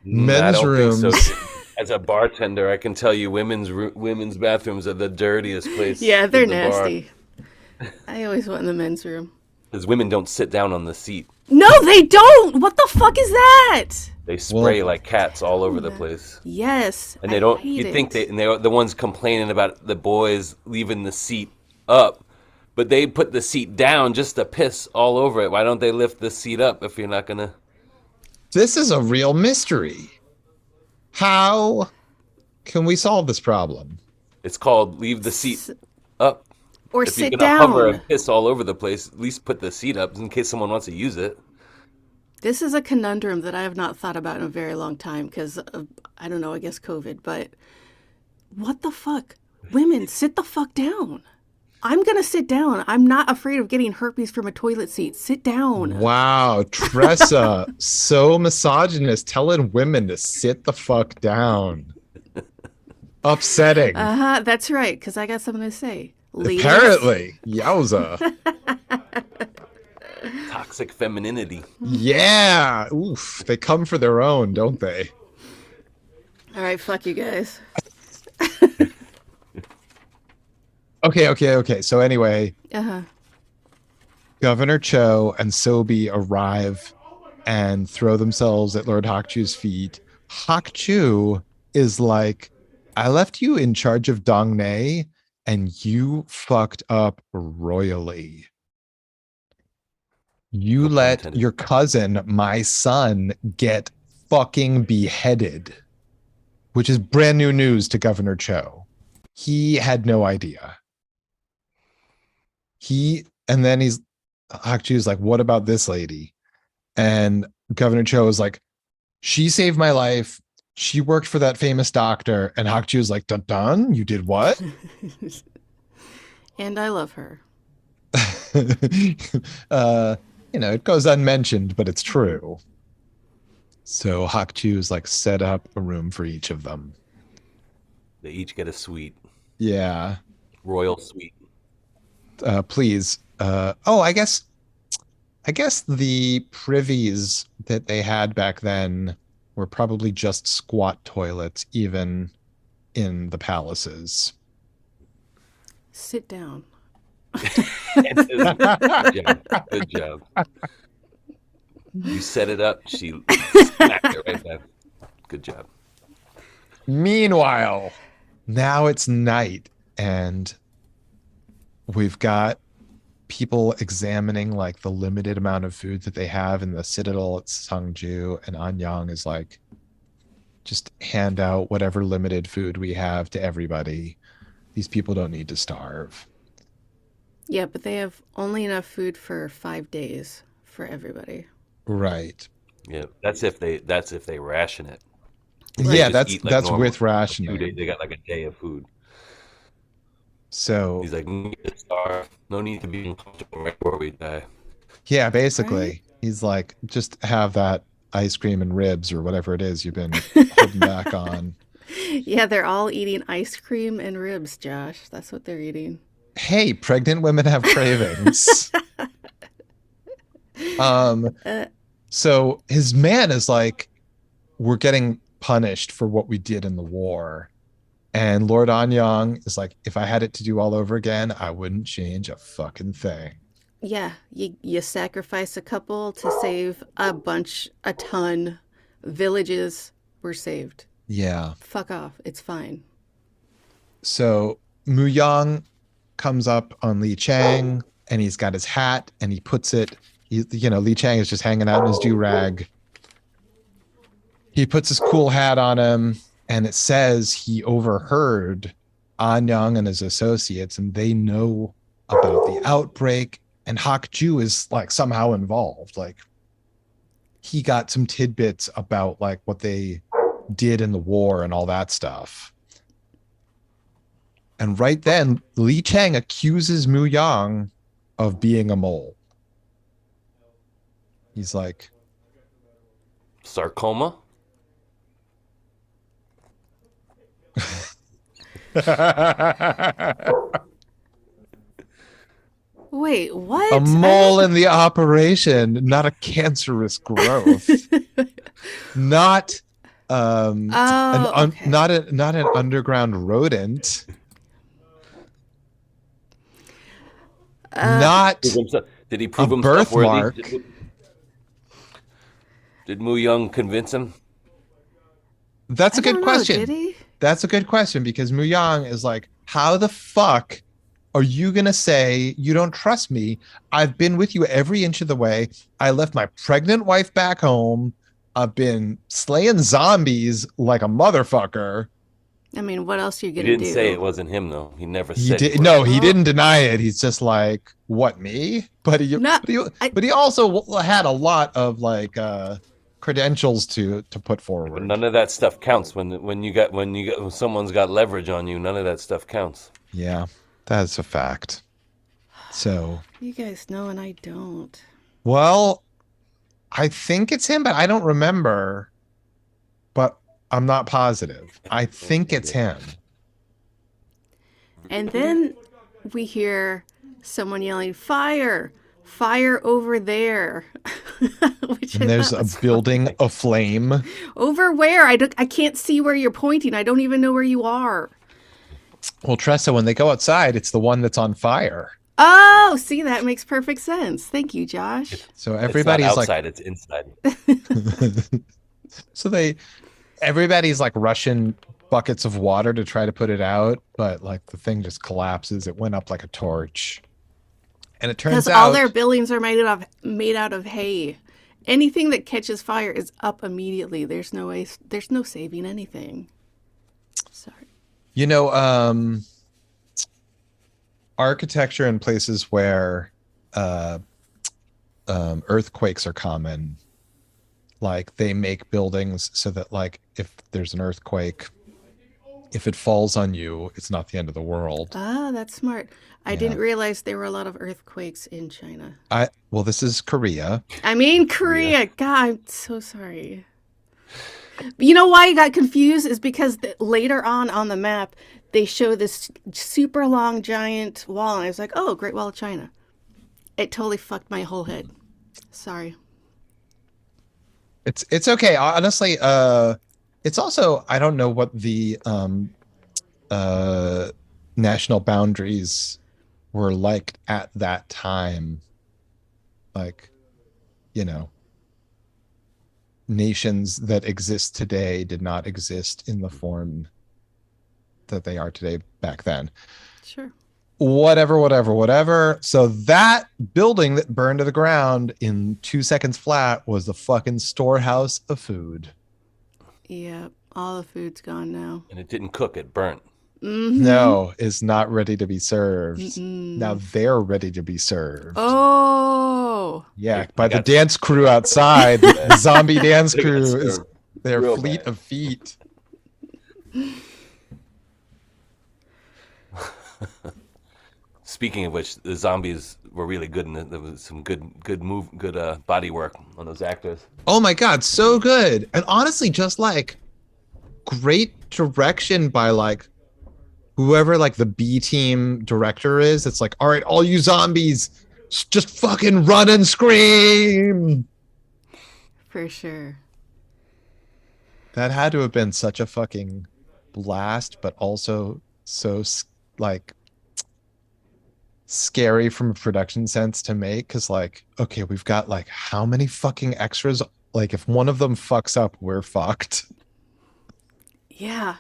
Men's don't think so. rooms. As a bartender, I can tell you women's bathrooms are the dirtiest place. yeah, they're in the bar. nasty. I always went in the men's room. Because women don't sit down on the seat. No, they don't. What the fuck is that? They spray Well- like cats all over the place. Yes. And they I don't. hate You it. think they're the ones complaining about the boys leaving the seat up, but they put the seat down just to piss all over it. Why don't they lift the seat up if you're not gonna? This is a real mystery. How can we solve this problem? It's called leave the seat up. Or If you're sit gonna hover down. and piss all over the place, at least put the seat up in case someone wants to use it. This is a conundrum that I have not thought about in a very long time because of, I don't know, I guess COVID, but what the fuck? Women, sit the fuck down. I'm going to sit down. I'm not afraid of getting herpes from a toilet seat. Sit down. Wow, Tressa, so misogynist, telling women to sit the fuck down. Upsetting. Uh-huh, that's right, because I got something to say. Ladies, Apparently. Yowza. Toxic femininity. Yeah. Oof. They come for their own, don't they? All right, fuck you guys. Okay. So anyway, Uh-huh. Governor Cho and Sobi arrive and throw themselves at Lord Hakchu's feet. Hakchu is like, I left you in charge of Dongnei and you fucked up royally. You No pun let intended. your cousin, my son, get fucking beheaded, which is brand new news to Governor Cho. He had no idea. And then Hakchu's like, what about this lady? And Governor Cho is like, she saved my life. She worked for that famous doctor. And Hakchu is like, dun dun, you did what? And I love her. It goes unmentioned, but it's true. So Hakchu's like set up a room for each of them. They each get a suite, Yeah. royal suite. Please. I guess the privies that they had back then were probably just squat toilets, even in the palaces. Sit down. Good job. Good job. You set it up. She smacked it right back. Good job. Meanwhile, now it's night and we've got people examining like the limited amount of food that they have in the citadel at Sangju, and Anyang is like, just hand out whatever limited food we have to everybody. These people don't need to starve. Yeah, but they have only enough food for 5 days for everybody. Right. Yeah, that's if they ration it. They Yeah, just eat like that's normal. with 2 rationing. days, they got like a day of food. So He's like, no need to starve. No need to be uncomfortable right before we die. yeah, basically, Right? he's like, just have that ice cream and ribs or whatever it is you've been holding back on. Yeah, they're all eating ice cream and ribs, Josh. That's what they're eating. Hey, pregnant women have cravings. Uh, So his man is like, we're getting punished for what we did in the war. And Lord Anyang is like, if I had it to do all over again, I wouldn't change a fucking thing. yeah, you sacrifice a couple to save a ton. Villages were saved. Yeah. Fuck off. It's fine. So Muyang comes up on Li Chang and he's got his hat and he puts it, Li Chang is just hanging out in his do-rag. He puts his cool hat on him and it says he overheard Anyang and his associates, and they know about the outbreak, and Hakju is like somehow involved. Like he got some tidbits about like what they did in the war and all that stuff. And right then, Li Chang accuses Mu Yang of being a mole. He's like, Sarcoma? Wait, what? a mole in the operation, not a cancerous growth. Not okay. not an underground rodent. Not Did he prove a himself worthy? birthmark. Did Mu Young convince him? That's a I good don't know, question. did he? That's a good question, because Mu Yang is like, how the fuck are you going to say you don't trust me? I've been with you every inch of the way. I left my pregnant wife back home. I've been slaying zombies like a motherfucker. I mean, what else are you He gonna do? didn't say it wasn't him, though. He never He said did it. no, he Oh. didn't deny it. He's just like, what, me? But he, No, but he also had a lot of like credentials to put But forward. none of that stuff counts when someone's got leverage on you. None of that stuff counts. Yeah, that's a fact. So, you guys know and I don't. well, I think it's him, but I don't remember. But I'm not positive. I think it's him. And then we hear someone yelling, "Fire! Fire over there!" Which And I there's thought a was building aflame. over where? I can't see where you're pointing. I don't even know where you are. Well, Tressa, when they go outside, it's the one that's on fire. Oh, see, that makes perfect sense. Thank you, Josh. So It's not everybody's outside, it's inside. like, so everybody's like rushing buckets of water to try to put it out, but like the thing just collapses. It went up like a torch, and it turns Because all out their buildings are made out of hay. Anything that catches fire is up immediately. There's no way. There's no saving anything. Sorry. you know architecture in places where earthquakes are common, like they make buildings so that like if there's an earthquake, if it falls on you, it's not the end of the world. Ah, that's smart. I Yeah. didn't realize there were a lot of earthquakes in China. Well, this is Korea. I mean, Korea. God, I'm so sorry. You know why I got confused is because later on the map, they show this super long giant wall. And I was like, oh, Great Wall of China. It totally fucked my whole head. Sorry. It's okay. Honestly, it's also, I don't know what the national boundaries were like at that time. Like, you know, nations that exist today did not exist in the form that they are today back then. Sure. Whatever. So that building that burned to the ground in 2 seconds flat was the fucking storehouse of food. Yeah, all the food's gone now. And it didn't cook, it burnt. Mm-hmm. No, it's not ready to be served. Now they're ready to be served. Oh. Yeah, They by the got- dance crew outside. The zombie dance They got crew is served their real fleet bad. of feet. Speaking of which, the zombies were really good, and there was some good body work on those actors. Oh my god, so good. And honestly, just like great direction by like whoever like the B team director is. It's like, all right, all you zombies, just fucking run and scream. For sure. That had to have been such a fucking blast, but also so like scary from a production sense to make, because like, okay, we've got like how many fucking extras? Like if one of them fucks up, we're fucked. Yeah.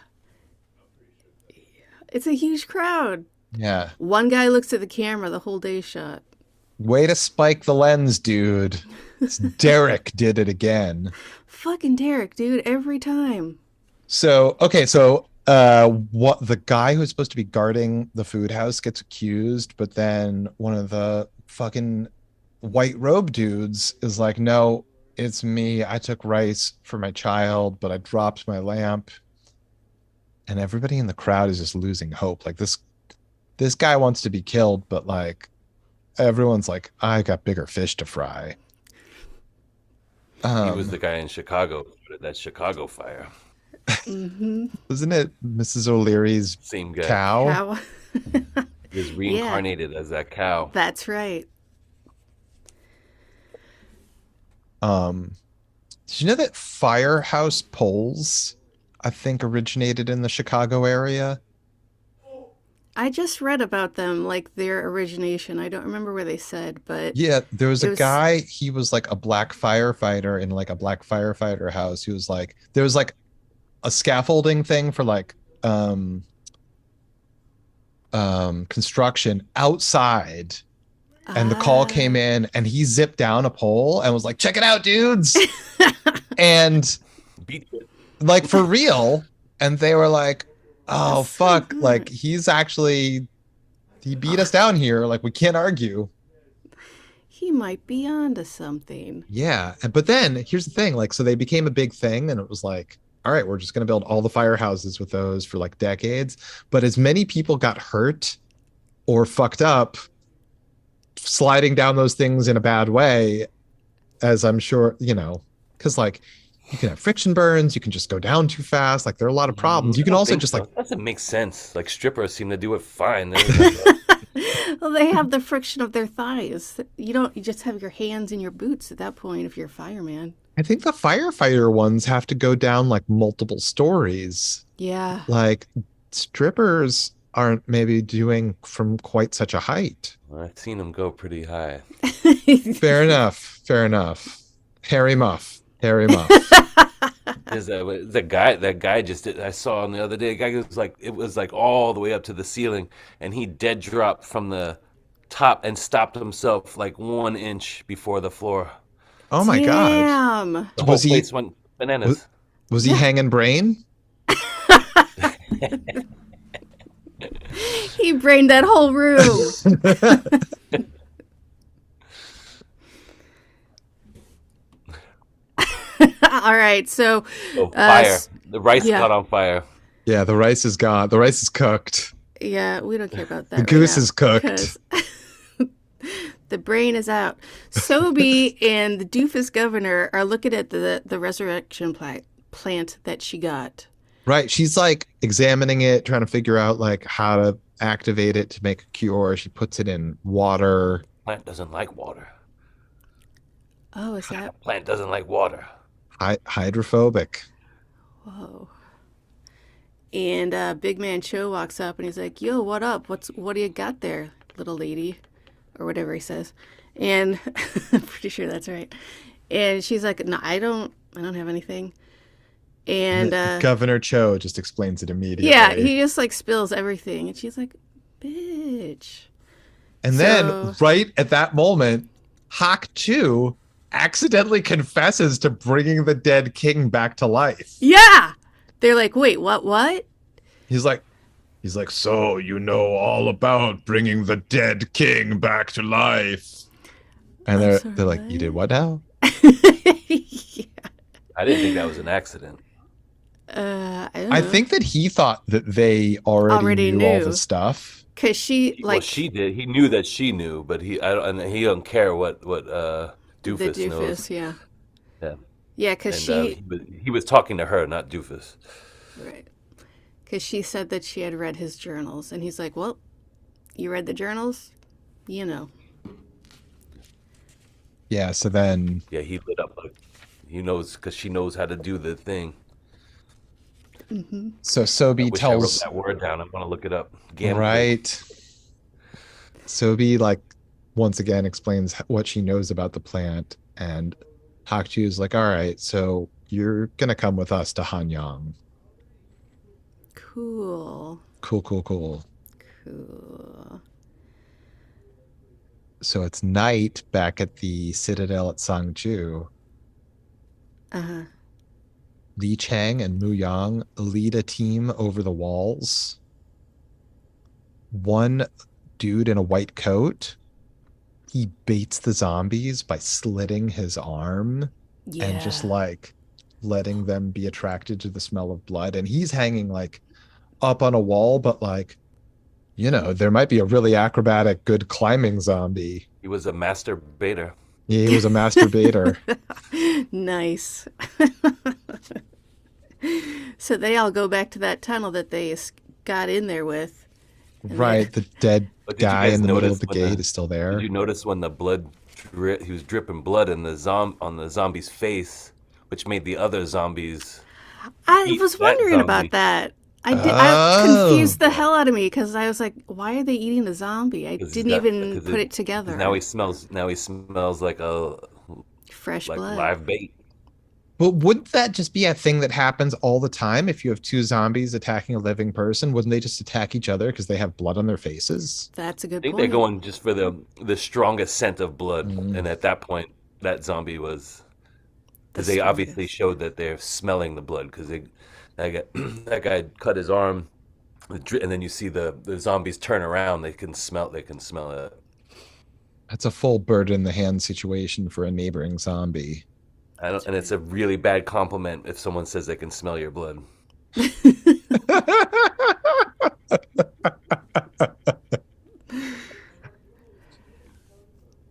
It's a huge crowd. Yeah. One guy looks at the camera the whole day shot. Way to spike the lens, dude. Derek did it again. Fucking Derek, dude, every time. So, okay, so what the guy who's supposed to be guarding the food house gets accused, but then one of the fucking white robe dudes is like, no, it's me. I took rice for my child, but I dropped my lamp. And everybody in the crowd is just losing hope. Like this guy wants to be killed, but like everyone's like, I got bigger fish to fry. He was Um, the guy in Chicago, that Chicago fire. Mm-hmm. wasn't it Mrs. O'Leary's Same guy. cow? Cow. He was Yeah, reincarnated as that cow. that's right. Um, did you know that firehouse poles, I think, originated in the Chicago area? I just read about them, like their origination. I don't remember where they said, but Yeah, there was it a was. guy, he was like a black firefighter in like a black firefighter house. He was like, there was like a scaffolding thing for like construction outside, and the call came Ah. in and he zipped down a pole and was like, check it out, dudes. And Beat it. like for real. And they were like, oh So fuck, good. like he beat us down here, like we can't argue. He might be onto something. Yeah, but then here's the thing, like so they became a big thing, and it was like, all right, we're just going to build all the firehouses with those for like decades. But as many people got hurt or fucked up sliding down those things in a bad way, as I'm sure, because like you can have friction burns, you can just go down too fast. Like there are a lot of problems. You I can don't also think just like, so. That doesn't make sense. Like strippers seem to do it fine. They're like, Well, they have the friction of their thighs. You don't. You just have your hands in your boots at that point if you're a fireman. I think the firefighter ones have to go down like multiple stories. Yeah. Like strippers aren't maybe doing from quite such a height. I've seen them go pretty high. Fair enough. Fair enough. Harry Muff. Harry Muff. There's the guy. That guy just did. I saw him the other day. A guy was like, it was like all the way up to the ceiling, and he dead dropped from the top and stopped himself like 1 inch before the floor. Oh my God. Damn. The whole Was he place went was, bananas. was he Yeah. hanging brain? He brained that whole room. All right. So, Oh, uh, fire! The rice yeah, caught on fire. Yeah, the rice is gone. The rice is cooked. yeah, we don't care about that The right goose now is cooked. because the brain is out. Sobe and the doofus governor are looking at the resurrection plant that she got. Right. She's like examining it, trying to figure out like how to activate it to make a cure. She puts it in water. Plant doesn't like water. Oh, is that? Plant doesn't like water. Hydrophobic. Whoa. And Big Man Cho walks up and he's like, "Yo, what up? What do you got there, little lady?" Or whatever he says. And I'm pretty sure that's right. And she's like, "No, I don't have anything." And Governor Cho just explains it yeah, immediately. he just like spills everything. And she's like, "Bitch." And then So, right at that moment, Hawk Chu accidentally confesses to bringing the dead king back to life. yeah. They're like, "Wait, what?" He's like, so you know all about bringing the dead king back to life. And I'm they're sorry, like, you did what now? yeah. I didn't think that was an accident. I don't I know. think that he thought that they already Already knew all the knew. stuff. Cause she Well, like she did. He knew that she knew, but I don't, and he don't care what the Doofus knows. doofus, yeah. Yeah, Yeah, cause and she he was talking to her, not Doofus. right. Cause she said that she had read his journals, and he's like, "Well, you read the journals, you know." Yeah, so then Yeah, he lit up like he knows because she knows how to do the thing. so I Sobi wish I wrote tells that word down. I'm gonna look it up. Gambling. right. Sobi like once again explains what she knows about the plant, and Hakchu is like, all right, so you're gonna come with us to Hanyang. Cool, Cool, cool, cool. cool. So it's night back at the Citadel at Sangju. Uh huh. Li Chang and Mu Yang lead a team over the walls. One dude in a white coat, he baits the zombies by slitting his arm and just Yeah. like letting them be attracted to the smell of blood. And he's hanging like up on a wall, but like, there might be a really acrobatic, good climbing zombie. He was a master baiter. He was a masturbator. Nice. So they all go back to that tunnel that they got in there with. And Right. The dead But did you guy guys in the middle notice of the when gate is still did there. you notice when the blood he was dripping blood in on the zombie's face, which made the other zombies I eat was that wondering about zombie that. I Oh, confused the hell out of me because I was like, why are they eating the zombie? I because didn't even because put it now together. he smells like a Fresh like blood. live bait. but wouldn't that just be a thing that happens all the time if you have two zombies attacking a living person? Wouldn't they just attack each other because they have blood on their faces? That's a I good think they're point. going just for the strongest scent of blood, Mm. and at that point, that zombie was The because they obviously strongest. showed that they're smelling the blood because that guy, that guy cut his arm, and then you see the zombies turn around. They can smell it. That's a full bird in the hand situation for a neighboring zombie. I don't, That's and it's a really bad compliment if someone says they can smell your blood. right.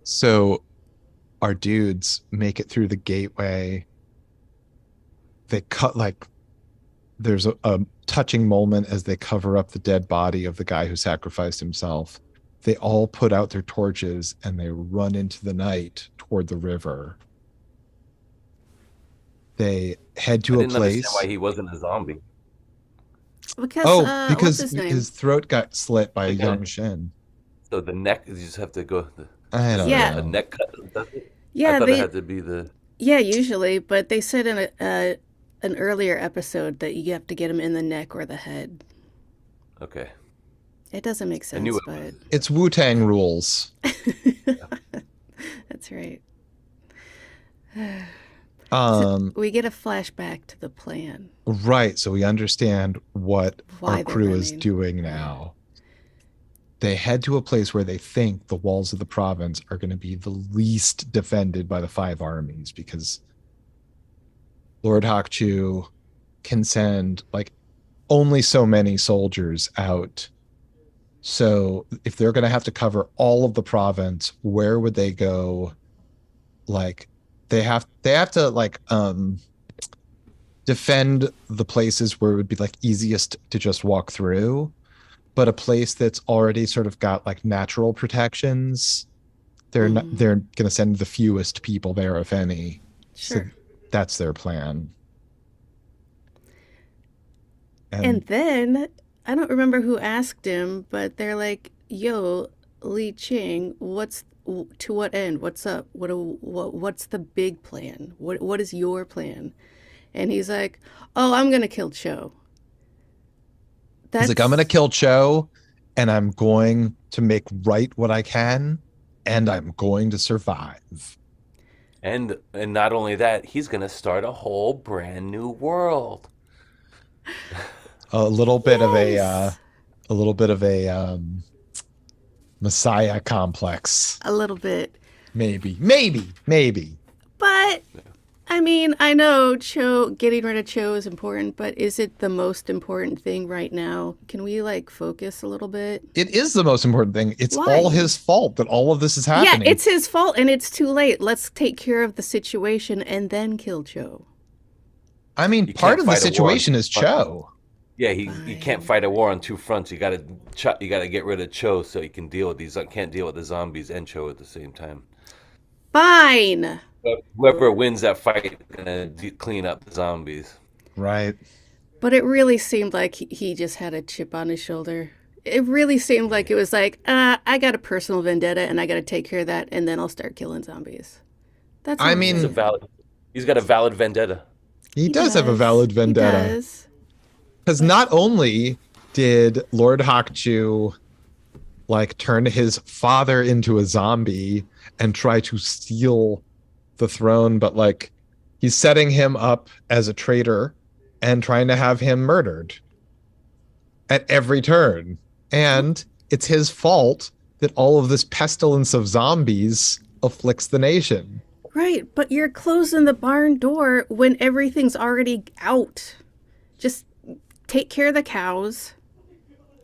So our dudes make it through the gateway. They cut like there's a touching moment as they cover up the dead body of the guy who sacrificed himself. They all put out their torches and they run into the night toward the river. They head I to a didn't understand why place. he wasn't a zombie. Because Oh, what's because his name? his throat got slit by a They got young it. Shin. So the neck, you just have to go. I Is don't it Yeah, a know. neck cut? Does it? I yeah, thought it they had to be the. yeah usually, but they said in an earlier episode that you have to get him in the neck or the head. Okay, It doesn't make I knew sense, it was. but It's Wu-Tang rules. Yeah. that's right. So Um, we get a flashback to the plan, right. So we understand what our why they're crew is running. doing Yeah. now. They head to a place where they think the walls of the province are going to be the least defended by the five armies because Lord Hawkchu can send like only so many soldiers out. So if they're going to have to cover all of the province, where would they go? Like they have to like defend the places where it would be like easiest to just walk through, but a place that's already sort of got like natural protections, Hmm. they're going to send the fewest people there if any. So Sure. that's their plan. And And then I don't remember who asked him, but they're like, "Yo, Li Ching, what's to what end? What's up? What's the big plan? What is your plan?" And he's like, "Oh, I'm gonna kill Cho." he's like, I'm going to That's kill Cho and I'm going to make right what I can and I'm going to survive. And not only that, he's gonna start a whole brand new world. A little bit of yes, a little bit of a messiah complex. a little bit. Maybe. But I mean, I know Cho getting rid of Cho is important, but is it the most important thing right now? Can we like focus a little bit? It is the most important thing. It's all Why? his fault that all of this is Yeah, happening. it's his fault and it's too late. Let's take care of the situation and then kill Cho. I mean, You part can't of the fight a war on situation two is fronts. Cho. Yeah, you can't Fine. fight a war on two fronts. You gotta get rid of Cho so you can deal with these. Can't deal with the zombies and Cho at the same time. Fine. Whoever wins that fight gonna clean up the zombies. Right. But it really seemed like he just had a chip on his shoulder. It really seemed like it was like, I got a personal vendetta and I got to take care of that and then I'll start killing zombies. That's I all I'm He's a mean, saying. valid. He's got a valid vendetta. he He does have a does. valid He vendetta does. because But not only did Lord Hawkchu like turn his father into a zombie and try to steal the throne, but like He's setting him up as a traitor and trying to have him murdered at every turn. And it's his fault that all of this pestilence of zombies afflicts the nation. Right, but you're closing the barn door when everything's already out. Just take care of the cows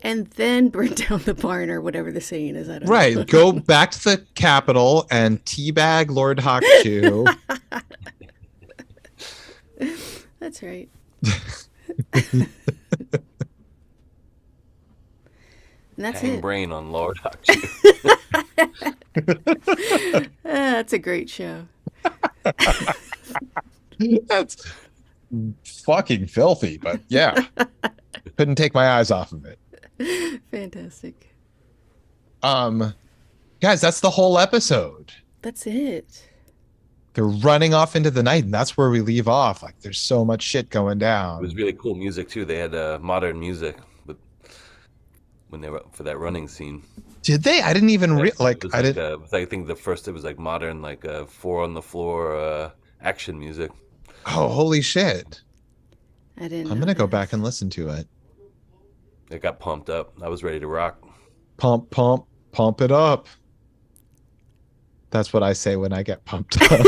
and then burn down the barn or whatever the saying is. I don't know. Right. Go back to the capital and teabag Lord Hawkchu. That's right. And that's Hang it. brain on Lord Hawkchu. That's a great show. That's fucking filthy, but yeah. Couldn't take my eyes off of it. Fantastic. Guys, that's the whole episode. That's it. They're running off into the night, and that's where we leave off. Like, there's so much shit going It down. was really cool music too. They had modern music when they were for that running scene. Did they? I didn't even It like. was I didn't. I think the first it was like modern, like four on the floor action music. Oh, holy shit! I didn't. I'm know gonna go this. back and listen to it. It got pumped up. I was ready to rock. Pump, pump, pump it up. That's what I say when I get pumped up.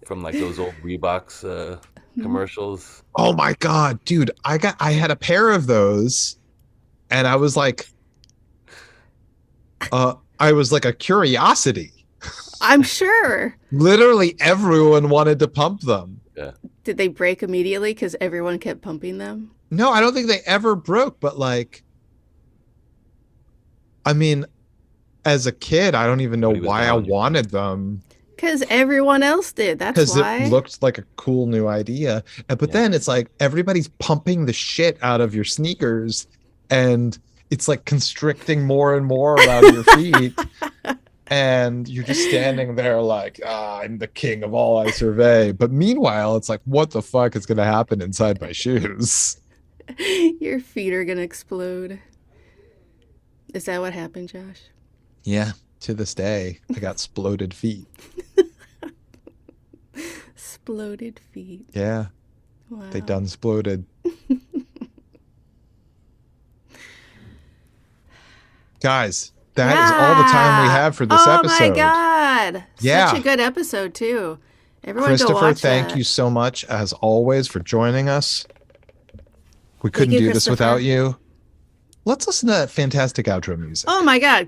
From like those old Reeboks commercials. Oh my god, dude! I had a pair of those, and I was like a curiosity. I'm sure. Literally everyone wanted to pump them. Yeah. Did they break immediately because everyone kept pumping them? No, I don't think they ever broke, but like, I mean, as a kid, I don't even know But he was why I down. wanted them, Because everyone else did. That's because why. it looked like a cool new idea. But then it's like everybody's pumping the shit out of your sneakers, and it's like constricting more and more around your feet. And you're just standing there like, I'm the king of all I survey. But meanwhile, it's like, what the fuck is going to happen inside my shoes? Your feet are going to explode. Is that what happened, Josh? Yeah, to this day, I got sploded feet. Exploded feet. Yeah, Wow. they done sploded. Guys, that is all the time we have for this episode. Oh my God. Yeah. Such a good episode, too. Everyone go Christopher, watch thank that. you so much, as always, for joining us. We couldn't you, do this Christopher. without you. Let's listen to that fantastic outro music. Oh my God.